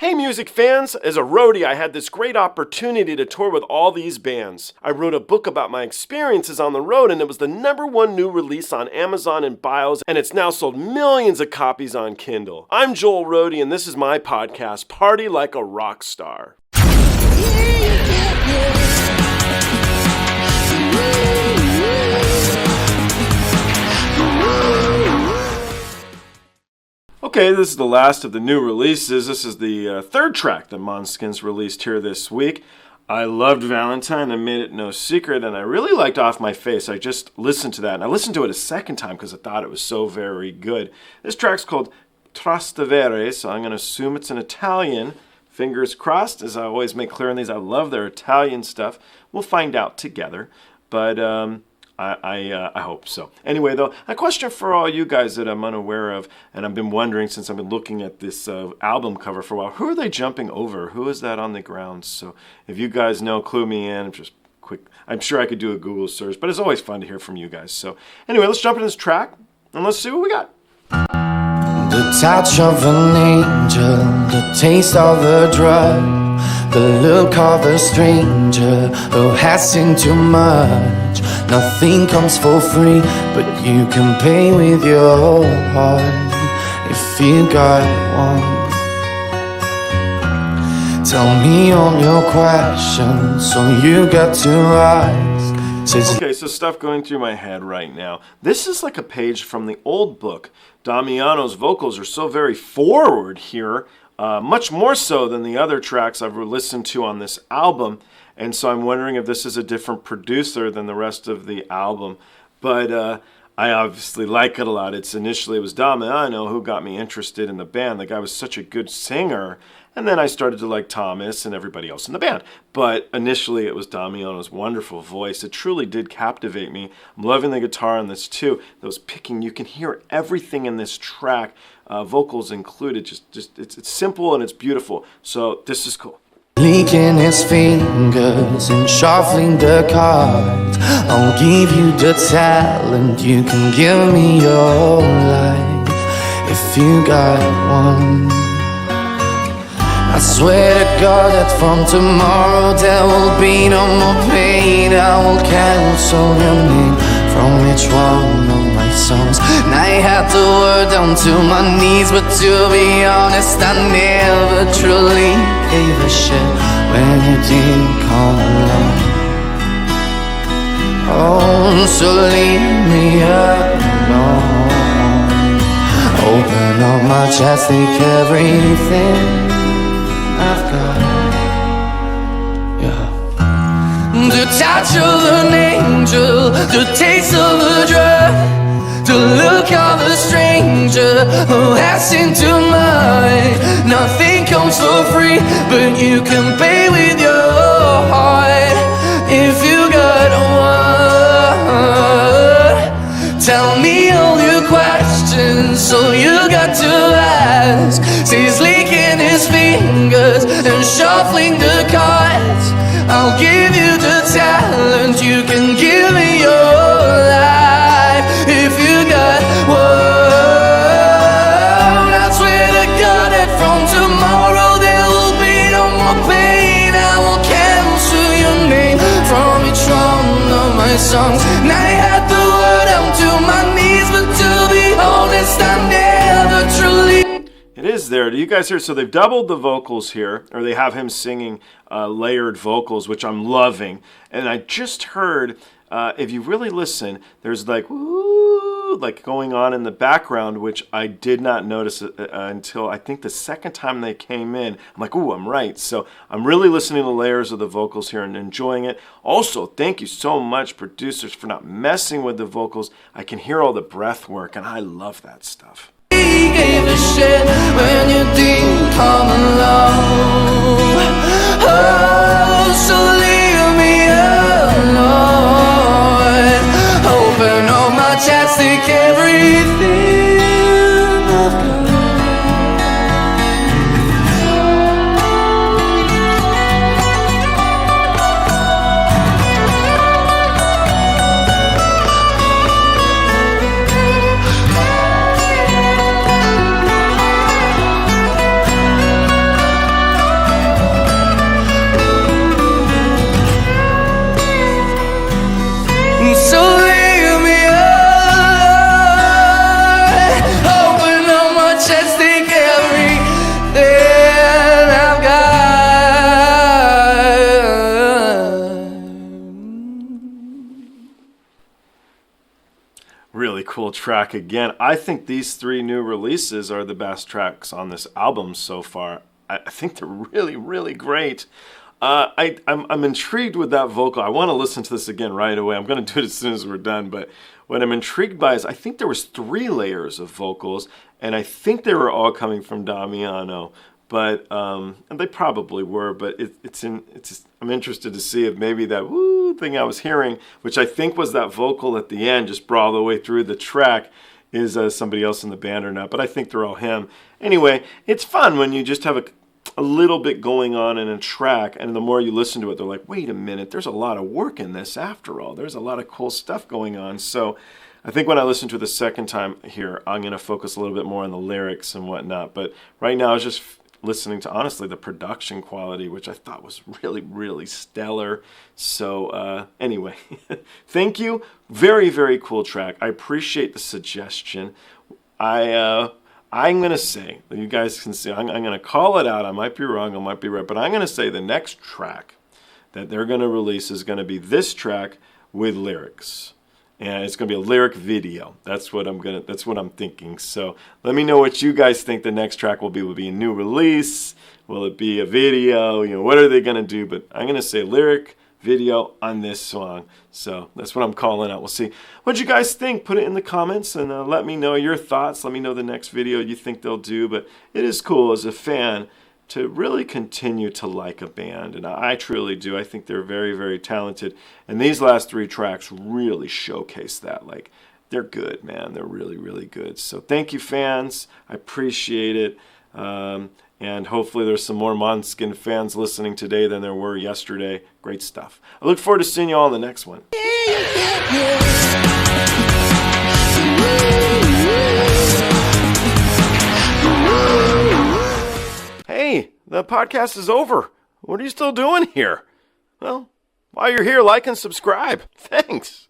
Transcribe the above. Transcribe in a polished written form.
Hey music fans! As a roadie, I had this great opportunity to tour with all these bands. I wrote a book about my experiences on the road, and it was the #1 new release on Amazon and Bios, and it's now sold millions of copies on Kindle. I'm Joel Roadie, and this is my podcast, Party Like a Rock Star. Okay, this is the last of the new releases. This is the third track that Måneskin's released here this week. I loved Valentine, I made it no secret, and I really liked Off My Face. I just listened to that, and I listened to it a second time because I thought it was so very good. This track's called TRASTEVERE, so I'm going to assume it's in Italian. Fingers crossed, as I always make clear in these, I love their Italian stuff. We'll find out together, but I hope so. Anyway, though, a question for all you guys that I'm unaware of, and I've been wondering since I've been looking at this album cover for a while, who are they jumping over? Who is that on the ground? So if you guys know, clue me in. Just quick. I'm sure I could do a Google search, but it's always fun to hear from you guys. So anyway, let's jump into this track, and let's see what we got. The touch of an angel, the taste of a drug, the look of a stranger who has seen too much. Nothing comes for free, but you can pay with your whole heart if you got one. Tell me all your questions, so you got to ask. Okay, so stuff going through my head right now. This is like a page from the old book. Damiano's vocals are so very forward here, much more so than the other tracks I've listened to on this album. And so I'm wondering if this is a different producer than the rest of the album. But I obviously like it a lot. Initially it was Damiano who got me interested in the band. The guy was such a good singer. And then I started to like Thomas and everybody else in the band. But initially it was Damiano's wonderful voice. It truly did captivate me. I'm loving the guitar on this too. Those picking, you can hear everything in this track, vocals included. Just it's simple and it's beautiful. So this is cool. Licking his fingers and shuffling the cards. I'll give you the talent, you can give me your life if you got one. I swear to God that from tomorrow there will be no more pain. I will cancel your name from each one of my songs. And I had the word down to my knees, but to be honest, I never truly gave a shit when you didn't come along. Oh, so leave me alone. Open up my chest, take everything I've got, yeah. The touch of an angel, the taste of a drug, the look of a stranger who has seen too much. Nothing comes for free, but you can pay with your heart if you got one. Tell me all your questions, so you got to ask. He's licking his fingers and shuffling the cards. I'll give you the talent, you can give me your life if you got one. I swear to God that from tomorrow there will be no more pain. I will cancel your name from each one of my songs. And I had the word down to my knees, but to be honest, I never truly. It is there. Do you guys hear? So they've doubled the vocals here, or they have him singing layered vocals, which I'm loving. And I just heard, if you really listen, there's like woo, like going on in the background, which I did not notice until I think the second time they came in. I'm like, ooh, I'm right. So I'm really listening to the layers of the vocals here and enjoying it. Also, thank you so much, producers, for not messing with the vocals. I can hear all the breath work, and I love that stuff. Gave a shit when you didn't come along. Oh, so leave me alone. Open all my chats, take everything I've got. cool track again. I think these 3 new releases are the best tracks on this album so far. I think they're really, really great. I'm intrigued with that vocal. I want to listen to this again right away. I'm going to do it as soon as we're done. But what I'm intrigued by is I think there was 3 layers of vocals, and I think they were all coming from Damiano. But and they probably were. But I'm interested to see if maybe that woo thing I was hearing, which I think was that vocal at the end, just brought all the way through the track, is somebody else in the band or not. But I think they're all him. Anyway, it's fun when you just have a little bit going on in a track, and the more you listen to it, they're like, wait a minute, there's a lot of work in this after all. There's a lot of cool stuff going on. So I think when I listen to it the second time here, I'm going to focus a little bit more on the lyrics and whatnot. But right now, I was just listening to, honestly, the production quality, which I thought was really, really stellar. So anyway, thank you. Very, very cool track. I appreciate the suggestion. I'm going to say, you guys can see, I'm going to call it out. I might be wrong, I might be right, but I'm going to say the next track that they're going to release is going to be this track with lyrics. And it's going to be a lyric video. That's what I'm thinking. So let me know what you guys think the next track will be. Will it be a new release? Will it be a video? What are they going to do? But I'm going to say lyric video on this song. So that's what I'm calling out. We'll see. What you guys think? Put it in the comments and let me know your thoughts. Let me know the next video you think they'll do. But it is cool as a fan to really continue to like a band. And I truly do. I think they're very, very talented. And these last 3 tracks really showcase that. Like, they're good, man. They're really, really good. So thank you, fans. I appreciate it. And hopefully there's some more Måneskin fans listening today than there were yesterday. Great stuff. I look forward to seeing you all in the next one. Hey, the podcast is over. What are you still doing here? Well, while you're here, like and subscribe. Thanks.